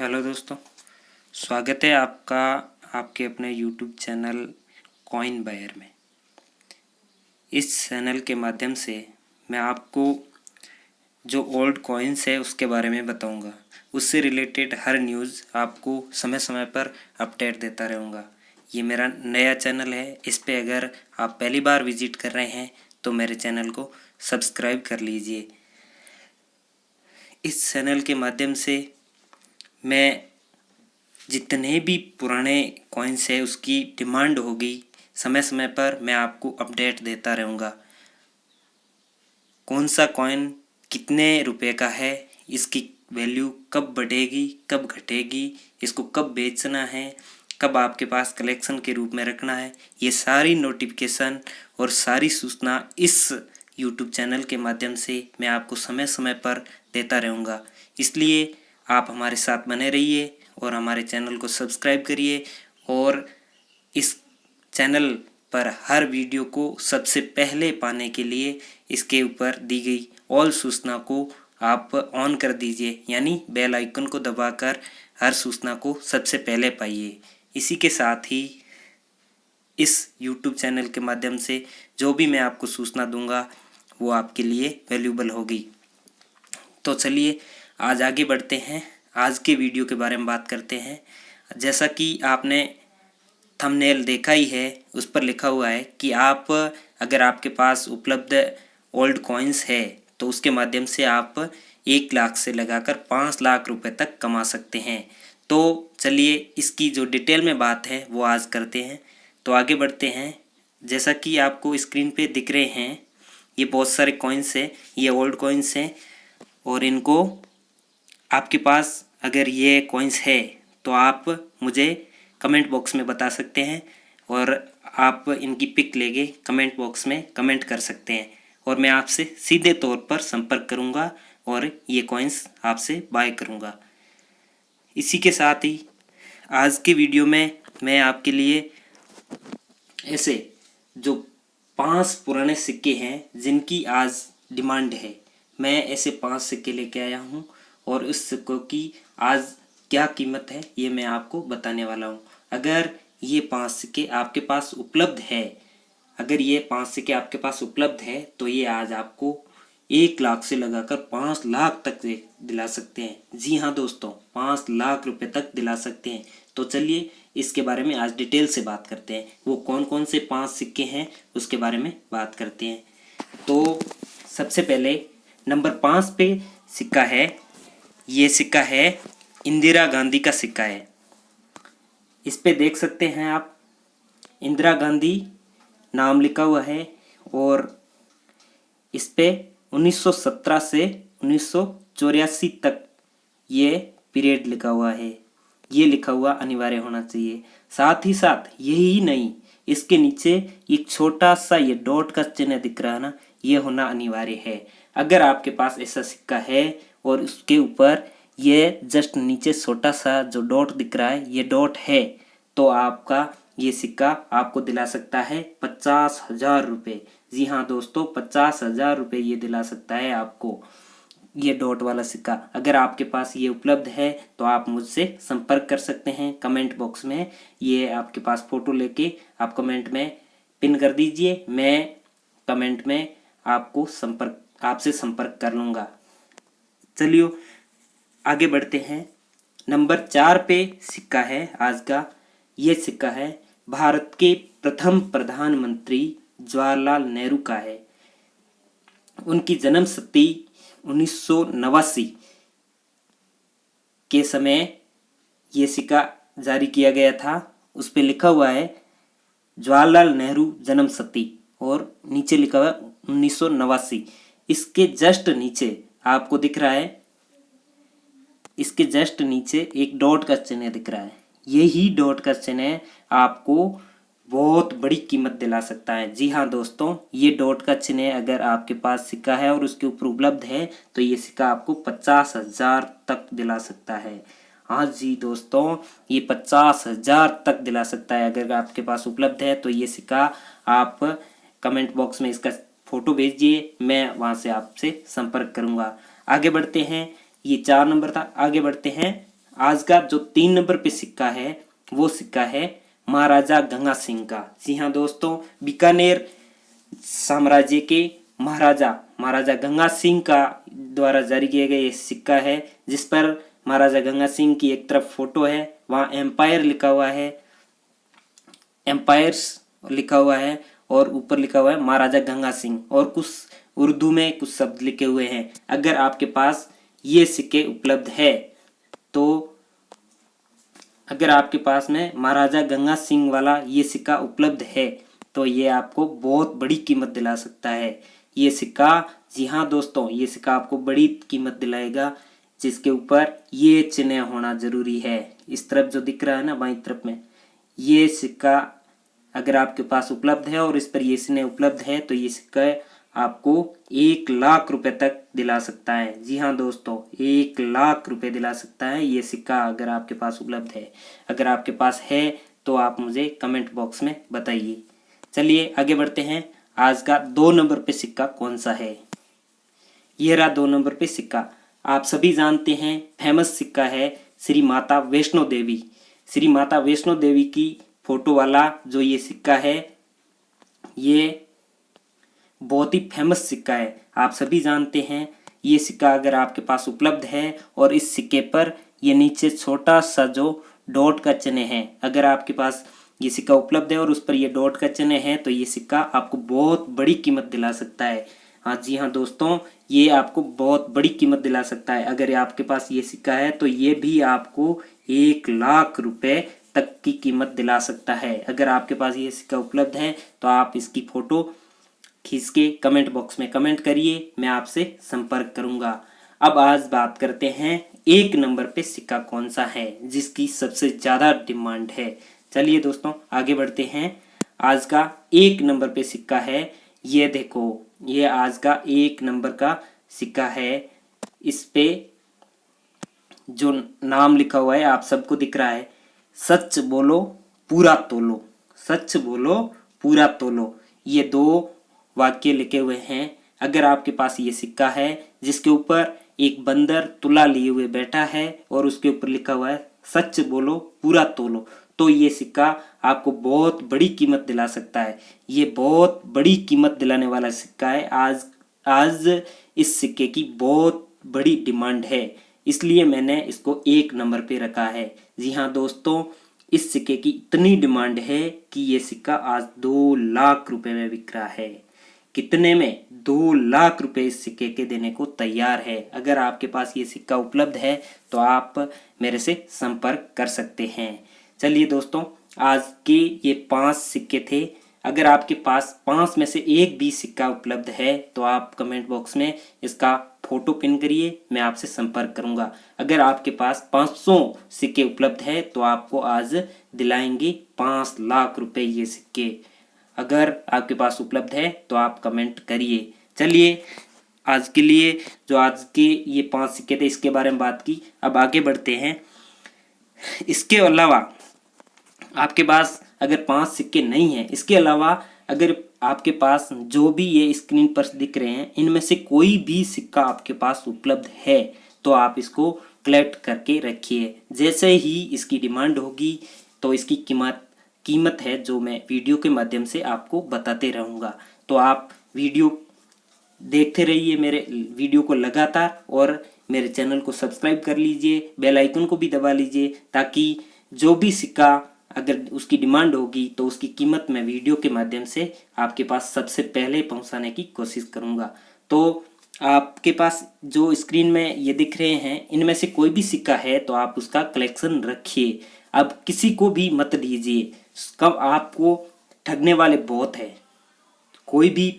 Hello दोस्तों, स्वागत है आपका आपके अपने यूट्यूब चैनल कॉइन बायर में। इस चैनल के माध्यम से मैं आपको जो ओल्ड कॉइन्स है उसके बारे में बताऊंगा। उससे रिलेटेड हर न्यूज़ आपको समय समय पर अपडेट देता रहूँगा। ये मेरा नया चैनल है, इस पे अगर आप पहली बार विजिट कर रहे हैं तो मेरे चैनल को सब्सक्राइब कर लीजिए। इस चैनल के माध्यम से मैं जितने भी पुराने कॉइन्स है उसकी डिमांड होगी, समय समय पर मैं आपको अपडेट देता रहूँगा। कौन सा कॉइन कितने रुपए का है, इसकी वैल्यू कब बढ़ेगी कब घटेगी, इसको कब बेचना है, कब आपके पास कलेक्शन के रूप में रखना है, ये सारी नोटिफिकेशन और सारी सूचना इस यूट्यूब चैनल के माध्यम से मैं आपको समय समय पर देता रहूँगा। इसलिए आप हमारे साथ बने रहिए और हमारे चैनल को सब्सक्राइब करिए और इस चैनल पर हर वीडियो को सबसे पहले पाने के लिए इसके ऊपर दी गई ऑल सूचना को आप ऑन कर दीजिए, यानी बेल आइकन को दबाकर हर सूचना को सबसे पहले पाइए। इसी के साथ ही इस YouTube चैनल के माध्यम से जो भी मैं आपको सूचना दूंगा वो आपके लिए वैल्यूबल होगी। तो चलिए आज आगे बढ़ते हैं, आज के वीडियो के बारे में बात करते हैं। जैसा कि आपने थंबनेल देखा ही है, उस पर लिखा हुआ है कि आप अगर आपके पास उपलब्ध ओल्ड कॉइन्स है तो उसके माध्यम से आप 1 लाख से लगाकर 5 लाख रुपए तक कमा सकते हैं। तो चलिए इसकी जो डिटेल में बात है वो आज करते हैं। तो आगे बढ़ते हैं। जैसा कि आपको स्क्रीन पे दिख रहे हैं, ये बहुत सारे कॉइन्स हैं, ये ओल्ड कॉइन्स हैं और इनको आपके पास अगर ये कॉइन्स है तो आप मुझे कमेंट बॉक्स में बता सकते हैं और आप इनकी पिक लेके कमेंट बॉक्स में कमेंट कर सकते हैं और मैं आपसे सीधे तौर पर संपर्क करूंगा और ये कॉइन्स आपसे बाय करूंगा। इसी के साथ ही आज के वीडियो में मैं आपके लिए ऐसे जो 5 पुराने सिक्के हैं जिनकी आज डिमांड है, मैं ऐसे 5 सिक्के लेके आया हूँ और उस सिक्कों की आज क्या कीमत है ये मैं आपको बताने वाला हूँ। अगर ये 5 सिक्के आपके पास उपलब्ध है, अगर ये 5 सिक्के आपके पास उपलब्ध है तो ये आज आपको 1 लाख से लगाकर 5 लाख तक दिला सकते हैं। जी हाँ दोस्तों, 5 लाख रुपए तक दिला सकते हैं। तो चलिए इसके बारे में आज डिटेल से बात करते हैं। वो कौन कौन से 5 सिक्के हैं उसके बारे में बात करते हैं। तो सबसे पहले नंबर 5 पे सिक्का है, ये सिक्का है इंदिरा गांधी का सिक्का है। इस पे देख सकते हैं आप, इंदिरा गांधी नाम लिखा हुआ है और इस पे 1917 से 1984 तक ये पीरियड लिखा हुआ है। ये लिखा हुआ अनिवार्य होना चाहिए। साथ ही साथ यही नहीं, इसके नीचे एक छोटा सा ये डॉट का चिन्ह दिख रहा है ना, ये होना अनिवार्य है। अगर आपके पास ऐसा सिक्का है और उसके ऊपर ये जस्ट नीचे छोटा सा जो डॉट दिख रहा है ये डॉट है तो आपका ये सिक्का आपको दिला सकता है 50,000 रुपये। जी हाँ दोस्तों, 50,000 रुपये ये दिला सकता है आपको, ये डॉट वाला सिक्का। अगर आपके पास ये उपलब्ध है तो आप मुझसे संपर्क कर सकते हैं कमेंट बॉक्स में। ये आपके पास फ़ोटो लेके आप कमेंट में पिन कर दीजिए, मैं कमेंट में आपसे संपर्क कर लूँगा। चलिए आगे बढ़ते हैं। नंबर 4 पे सिक्का है आज का, ये सिक्का है भारत के प्रथम प्रधानमंत्री जवाहरलाल नेहरू का है। उनकी जन्म शती 1989 के समय ये सिक्का जारी किया गया था। उस पे लिखा हुआ है जवाहरलाल नेहरू जन्म शती और नीचे लिखा हुआ 1989। इसके जस्ट नीचे आपको दिख रहा है, इसके जस्ट नीचे एक डॉट का चिन्ह दिख रहा है। यही डॉट का चिन्ह आपको बहुत बड़ी कीमत दिला सकता है। जी हाँ दोस्तों, ये डॉट का चिन्ह अगर आपके पास सिक्का है और उसके ऊपर उपलब्ध है तो ये सिक्का आपको 50,000 तक दिला सकता है। हाँ जी दोस्तों, ये 50,000 तक दिला सकता है अगर आपके पास उपलब्ध है। तो ये सिक्का आप कमेंट बॉक्स में इसका फोटो भेजिए, मैं वहाँ से आपसे संपर्क करूँगा। आगे बढ़ते हैं, ये 4 नंबर था। आगे बढ़ते हैं आज का जो 3 नंबर पे सिक्का है वो सिक्का है महाराजा गंगा सिंह का। जी हाँ दोस्तों, बीकानेर साम्राज्य के महाराजा गंगा सिंह का द्वारा जारी किया गया ये सिक्का है, जिस पर महाराजा गंगा सिंह की एक तरफ फोटो है, वहाँ एम्पायर लिखा हुआ है, एम्पायर्स लिखा हुआ है और ऊपर लिखा हुआ है महाराजा गंगा सिंह और कुछ उर्दू में कुछ शब्द लिखे हुए हैं। अगर आपके पास ये सिक्के उपलब्ध है तो अगर आपके पास में महाराजा गंगा सिंह वाला ये सिक्का उपलब्ध है तो ये आपको बहुत बड़ी कीमत दिला सकता है। ये सिक्का, जी हाँ दोस्तों, ये सिक्का आपको बड़ी कीमत दिलाएगा, जिसके ऊपर ये चिन्ह होना जरूरी है। इस तरफ जो दिख रहा है ना बाईं तरफ में, ये सिक्का अगर आपके पास उपलब्ध है और इस पर ये चिन्ह उपलब्ध है तो ये सिक्का आपको 1 लाख रुपए तक दिला सकता है। जी हाँ दोस्तों, 1 लाख रुपए दिला सकता है ये सिक्का अगर आपके पास उपलब्ध है। अगर आपके पास है तो आप मुझे कमेंट बॉक्स में बताइए। चलिए आगे बढ़ते हैं। आज का 2 नंबर पे सिक्का कौन सा है? ये रहा 2 नंबर पे सिक्का। आप सभी जानते हैं फेमस सिक्का है श्री माता वैष्णो देवी। श्री माता वैष्णो देवी की फोटो वाला जो ये सिक्का है, ये बहुत ही फेमस सिक्का है। आप सभी जानते हैं ये सिक्का अगर आपके पास उपलब्ध है और इस सिक्के पर ये नीचे छोटा सा जो डॉट का चिन्ह है, अगर आपके पास ये सिक्का उपलब्ध है और उस पर ये डॉट का चिन्ह है तो ये सिक्का आपको बहुत बड़ी कीमत दिला सकता है। हाँ जी हाँ दोस्तों, ये आपको बहुत बड़ी कीमत दिला सकता है। अगर आपके पास ये सिक्का है तो ये भी आपको 1 लाख रुपए तक की कीमत दिला सकता है। अगर आपके पास ये सिक्का उपलब्ध है तो आप इसकी फोटो खींच के कमेंट बॉक्स में कमेंट करिए, मैं आपसे संपर्क करूंगा। अब आज बात करते हैं 1 नंबर पे सिक्का कौन सा है जिसकी सबसे ज़्यादा डिमांड है। चलिए दोस्तों आगे बढ़ते हैं। आज का 1 नंबर पे सिक्का है, ये देखो, ये आज का 1 नंबर का सिक्का है। इस पे जो नाम लिखा हुआ है आप सबको दिख रहा है, सच बोलो पूरा तोलो, सच बोलो पूरा तोलो। ये 2 वाक्य लिखे हुए हैं। अगर आपके पास ये सिक्का है जिसके ऊपर एक बंदर तुला लिए हुए बैठा है और उसके ऊपर लिखा हुआ है सच बोलो पूरा तोलो, तो ये सिक्का आपको बहुत बड़ी कीमत दिला सकता है। ये बहुत बड़ी कीमत दिलाने वाला सिक्का है। आज इस सिक्के की बहुत बड़ी डिमांड है, इसलिए मैंने इसको 1 नंबर पे रखा है। जी हाँ दोस्तों, इस सिक्के की इतनी डिमांड है कि ये सिक्का आज 2 लाख रुपए में बिक रहा है। कितने में? 2 लाख रुपए इस सिक्के के देने को तैयार है। अगर आपके पास ये सिक्का उपलब्ध है तो आप मेरे से संपर्क कर सकते हैं। चलिए दोस्तों, आज के ये 5 सिक्के थे। अगर आपके पास 5 में से एक भी सिक्का उपलब्ध है तो आप कमेंट बॉक्स में इसका फोटो पिन करिए, मैं आपसे संपर्क करूंगा। अगर आपके पास 500 सिक्के उपलब्ध है तो आपको आज दिलाएंगे 5 लाख रुपए ये सिक्के। अगर आपके पास उपलब्ध है तो आप कमेंट करिए। चलिए आज के लिए जो आज के ये 5 सिक्के थे इसके बारे में बात की, अब आगे बढ़ते हैं। इसके अलावा आपके पास अगर 5 सिक्के नहीं हैं, इसके अलावा अगर आपके पास जो भी ये स्क्रीन पर दिख रहे हैं इनमें से कोई भी सिक्का आपके पास उपलब्ध है तो आप इसको कलेक्ट करके रखिए। जैसे ही इसकी डिमांड होगी तो इसकी कीमत है जो मैं वीडियो के माध्यम से आपको बताते रहूँगा। तो आप वीडियो देखते रहिए, मेरे वीडियो को लगातार, और मेरे चैनल को सब्सक्राइब कर लीजिए, बेल आइकन को भी दबा लीजिए, ताकि जो भी सिक्का अगर उसकी डिमांड होगी तो उसकी कीमत मैं वीडियो के माध्यम से आपके पास सबसे पहले पहुंचाने की कोशिश करूंगा। तो आपके पास जो स्क्रीन में ये दिख रहे हैं इनमें से कोई भी सिक्का है तो आप उसका कलेक्शन रखिए। अब किसी को भी मत दीजिए, कब आपको ठगने वाले बहुत है। कोई भी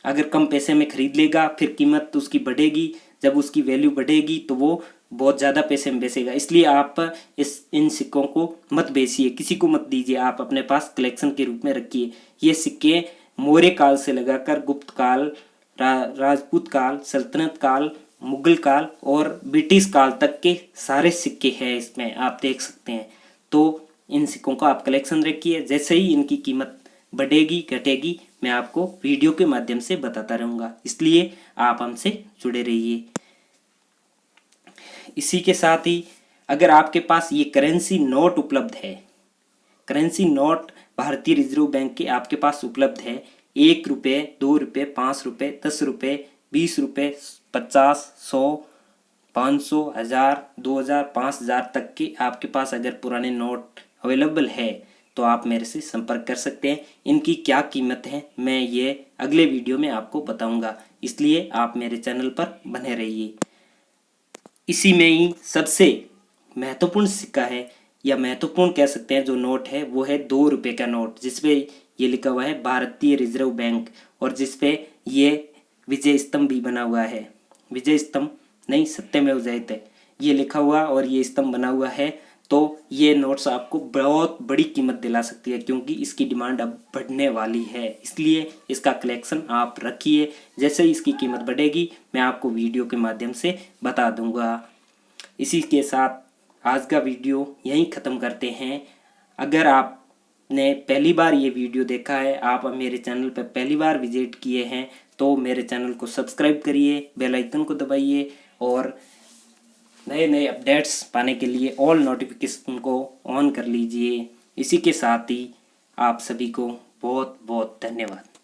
अगर कम पैसे में खरीद लेगा फिर कीमत उसकी बढ़ेगी, जब उसकी वैल्यू बढ़ेगी तो वो बहुत ज़्यादा पैसे में बेचेगा। इसलिए आप इन सिक्कों को मत बेचिए, किसी को मत दीजिए, आप अपने पास कलेक्शन के रूप में रखिए। ये सिक्के मौर्य काल से लगाकर गुप्त काल, राजपूत काल, सल्तनत काल, मुगल काल और ब्रिटिश काल तक के सारे सिक्के हैं इसमें, आप देख सकते हैं। तो इन सिक्कों का आप कलेक्शन रखिए। जैसे ही इनकी कीमत बढ़ेगी घटेगी मैं आपको वीडियो के माध्यम से बताता रहूँगा, इसलिए आप हमसे जुड़े रहिए। इसी के साथ ही अगर आपके पास ये करेंसी नोट उपलब्ध है, करेंसी नोट भारतीय रिजर्व बैंक के आपके पास उपलब्ध है, 1 रुपये, 2 रुपये, 5 रुपये, 10 रुपये, 20 रुपये, 50, 100, 500, 1000, 2000, 5000 तक के आपके पास अगर पुराने नोट अवेलेबल है तो आप मेरे से संपर्क कर सकते हैं। इनकी क्या कीमत है मैं ये अगले वीडियो में आपको बताऊंगा, इसलिए आप मेरे चैनल पर बने रहिए। इसी में ही सबसे महत्वपूर्ण सिक्का है या महत्वपूर्ण कह सकते हैं जो नोट है वो है 2 रुपये का नोट, जिसपे ये लिखा हुआ है भारतीय रिजर्व बैंक और जिसपे ये विजय स्तंभ भी बना हुआ है। विजय स्तंभ नहीं, सत्यमेव जयते ये लिखा हुआ और ये स्तंभ बना हुआ है। तो ये नोट्स आपको बहुत बड़ी कीमत दिला सकती है क्योंकि इसकी डिमांड अब बढ़ने वाली है, इसलिए इसका कलेक्शन आप रखिए। जैसे ही इसकी कीमत बढ़ेगी मैं आपको वीडियो के माध्यम से बता दूंगा। इसी के साथ आज का वीडियो यहीं ख़त्म करते हैं। अगर आपने पहली बार ये वीडियो देखा है, आप मेरे चैनल पर पहली बार विजिट किए हैं तो मेरे चैनल को सब्सक्राइब करिए, बेल आइकन को दबाइए और नए नए अपडेट्स पाने के लिए ऑल नोटिफिकेशन को ऑन कर लीजिए। इसी के साथ ही आप सभी को बहुत बहुत धन्यवाद।